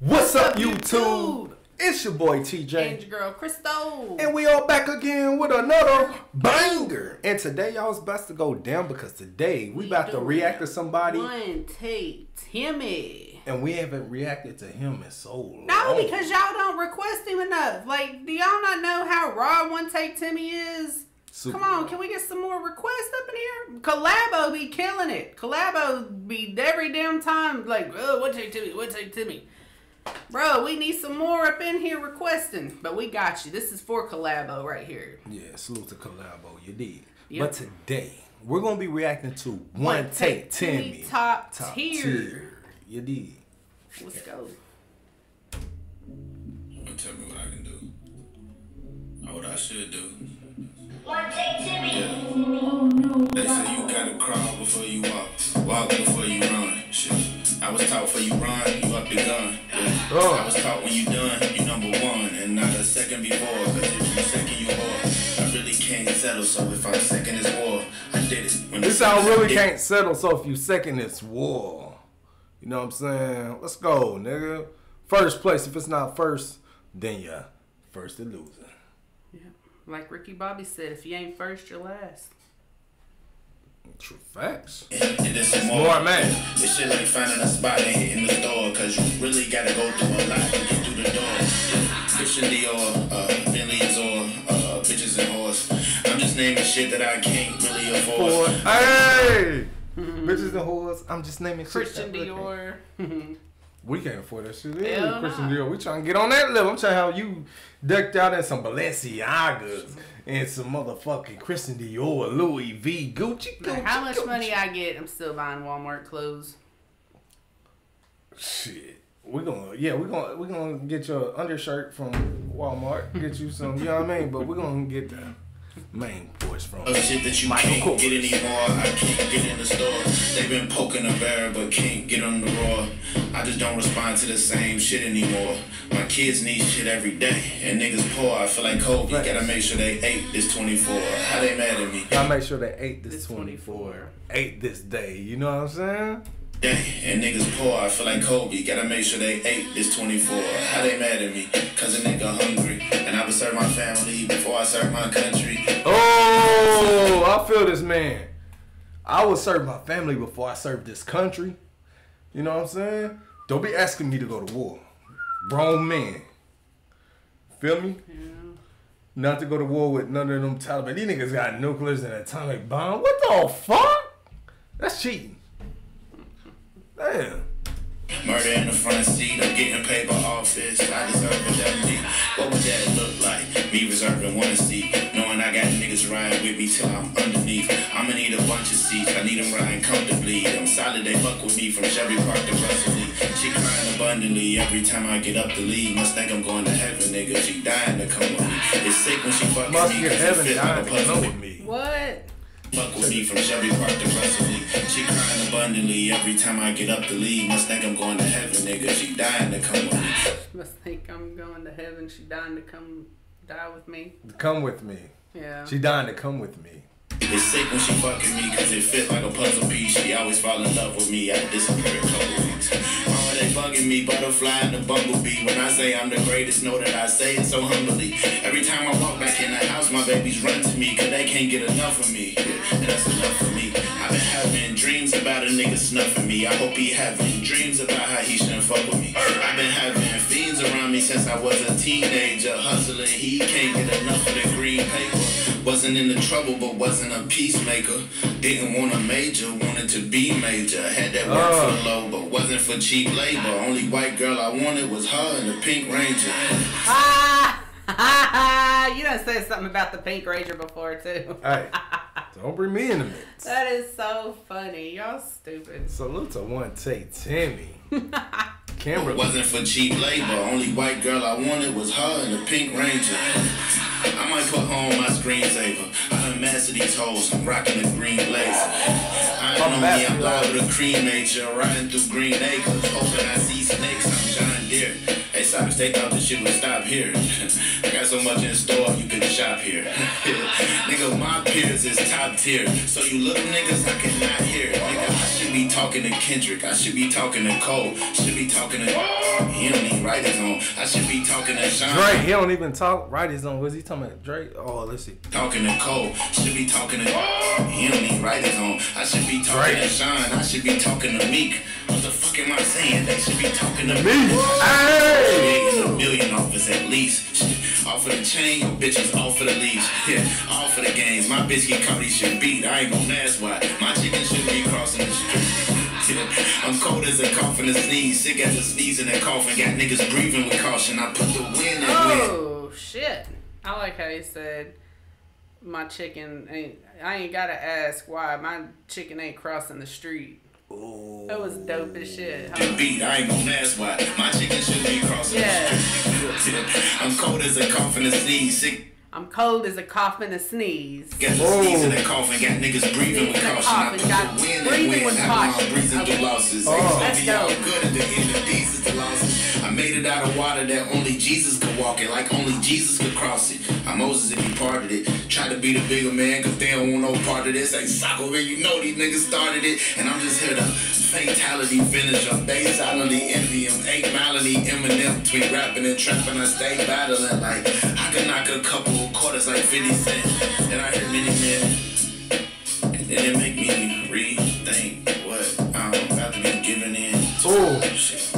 What's up, YouTube? It's your boy TJ. And your girl Crystal. And we all back again with another banger. And today y'all was about to go down because today we about to react to somebody. WunTayk Timmy. And we haven't reacted to him in so long. No, because y'all don't request him enough. Like, do y'all not know how raw WunTayk Timmy is? Come on, can we get some more requests up in here? Collabo be killing it. Collabo be every damn time like, oh, WunTayk Timmy, WunTayk Timmy. Bro, we need some more up in here requesting. But we got you. This is for Collabo right here. Yeah, salute to Collabo. You did. Yep. But today, we're going to be reacting to WunTayk Timmy. Top tier. You did. Let's go. Tell me what I can do. Or what I should do. WunTayk Timmy. Yeah. Oh, no. They say you gotta crawl before you walk before you run. Shit. I was taught for you run, you up the gun. Yeah. Oh. I was taught when you done, you number one, and not a second before. Cause if you second, you whore. I really can't settle, so if I'm second, it's war. I did it. When This I really can't settle, so if you second, it's war. You know what I'm saying? Let's go, nigga. First place. If it's not first, then yeah, first the loser. Yeah. Like Ricky Bobby said, if you ain't first, you're last. True facts. It's more, man. This shit like finding a spot and hitting the store, cause you really gotta go through a lot to get through the door. Christian Dior, Bentley's or bitches and horse. I'm just naming shit that I can't really afford. Hey! Bitches and whores. I'm just naming Christian shit. Dior. We can't afford that shit. Hell Christian nah. Dior. We trying to get on that level. I'm trying how you decked out in some Balenciagas and some motherfucking Christian Dior, Louis V, Gucci. Like, how much money I get, I'm still buying Walmart clothes. Shit. We're gonna get your undershirt from Walmart. Get you some, you know what I mean? But we're gonna get the main voice from Shit that you Michael can't Kors. get anymore. I can't get in the store. They've been poking a bear, but can't get on the raw. I just don't respond to the same shit anymore. My kids need shit every day, and niggas poor. I feel like Kobe. Gotta make sure they ate this 24. How they mad at me? Gotta make sure they ate this 24. Ate this day. You know what I'm saying? And niggas poor, I feel like Kobe. Gotta make sure they ate this 24. How they mad at me? Cause a nigga hungry. And I would serve my family before I serve my country. Oh, I feel this man. I would serve my family before I serve this country. You know what I'm saying? Don't be asking me to go to war. Grown man. Feel me? Yeah. Not to go to war with none of them Taliban. These niggas got nuclears and atomic bomb. What the fuck? That's cheating. Damn. Murder in the front seat, I'm getting paper office. I deserve a deputy. What would that look like? Me reserving one seat, knowing I got niggas riding with me till I'm underneath. I'ma need a bunch of seats, I need them riding comfortably. I'm solid, they fuck with me from Chevy Park to Russell Lee. She crying abundantly every time I get up to leave. Must think I'm going to heaven, nigga. She dying to come with me. It's sick when she fuck with me, cause it fit like a puzzle with me. What? Fuck with me from Chevy Park to Russell Lee. She crying abundantly every time I get up to leave. Must think I'm going to heaven, nigga. She dying to come with me. Must think I'm going to heaven. She dying to come die with me. Come with me. Yeah. She dying to come with me. It's sick when she fucking me, cause it fit like a puzzle piece. She always fall in love with me, I disappear a couple weeks. Why are they bugging me, butterfly and the bumblebee? When I say I'm the greatest, know that I say it so humbly. Every time I walk back in the house, my babies run to me, cause they can't get enough of me. And that's enough for me. I've been having dreams about a nigga snuffing me. I hope he having dreams about how he shouldn't fuck with me. I've been having fiends around me since I was a teenager. Hustling, he can't get enough of the green paper. Wasn't in the trouble, but wasn't a peacemaker. Didn't want a major, wanted to be major. Had that work for the low, but wasn't for cheap labor. Only white girl I wanted was her and the Pink Ranger. You done said something about the Pink Ranger before, too. Hey, don't bring me in the mix. That is so funny. Y'all stupid. Salute to WunTayk Timmy. Camera. Wasn't for cheap labor. Only white girl I wanted was her and the Pink Ranger. I might put her on my screensaver. I done mastered these hoes. I'm rocking the green blazer. I know me, I'm live with a cream nature. Riding through green acres. Hoping I see snakes. I'm John Deere. Hey, Cyrus, they thought this shit would stop here. I got so much in store, you could shop here. Nigga, my peers is top tier. So you little niggas, I cannot hear. Nigga, I should be talking to Kendrick. I should be talking to Cole. Should be talking to... He don't even right is on. I should be talking to Sean. Drake, he don't even talk. Right is on. What's he talking about? Drake? Oh, let's see. Talking to Cole, should be talking to. He don't need right is on. I should be talking to Sean. I should be talking to Meek. What the fuck am I saying? They should be talking to me. Hey! $1 million off us at least. Off of the chain, your bitches off of the leash. Yeah, all for the games. My bitch get caught, he should beat. I ain't gon' ask why. My chicken should be crossing the street. I'm cold as a cough and a sneeze, sick as a sneeze and a cough, and got niggas breathing with caution. I put the wind in. Oh shit! I like how he said, "My chicken ain't." I ain't gotta ask why my chicken ain't crossing the street. Ooh. That was dope as shit. Beat, I ain't gonna ask why. My chicken should be crossing the street. I'm cold as a cough and a sneeze, sick. I'm cold as a cough and a sneeze. Got the sneeze and a cough and got niggas breathing with caution. I put the wind in wind. I'm breathing through losses. Let's go. Good at the end of these is the losses. I made it out of water that only Jesus could walk it, like only Jesus could cross it. I'm Moses if he parted it. Try to be the bigger man, cause they don't want no part of this. Ain't soccer, man, you know these niggas started it. And I'm just here to fatality finish them. They silently envy him. 8 Melody, Eminem, between rapping and trapping, I stay battling like I could knock a couple quarters like 50 Cent. And I hear many men, and then it make me rethink what I'm about to be giving in to. Ooh. Shit.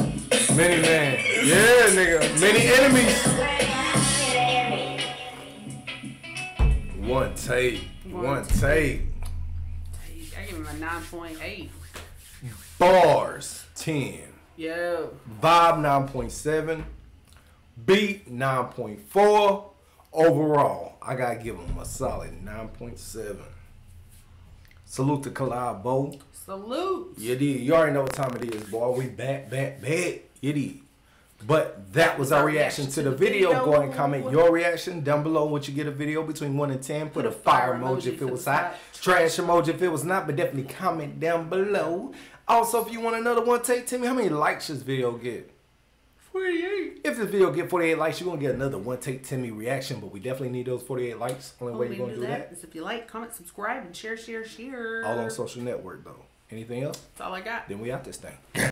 Many man. Yeah, nigga. Many enemies. WunTayk. WunTayk. I give him a 9.8. Bars 10. Yo. Vibe 9.7. Beat 9.4. Overall, I gotta give him a solid 9.7. Salute to Collabo. Salute. You did. You already know what time it is, boy. We back. You did. But that was our reaction to the video. Go ahead and comment your reaction down below. Once you get a video between 1 and 10, put a fire emoji if it was hot, trash emoji if it was not, but definitely comment down below. Also, if you want another WunTayk Timmy, how many likes this video get? 48. If this video get 48 likes, you're going to get another WunTayk Timmy reaction, but we definitely need those 48 likes. Only way you're going to do that is if you like, comment, subscribe, and share. all on social network, though. Anything else? That's all I got. Then we out this thing.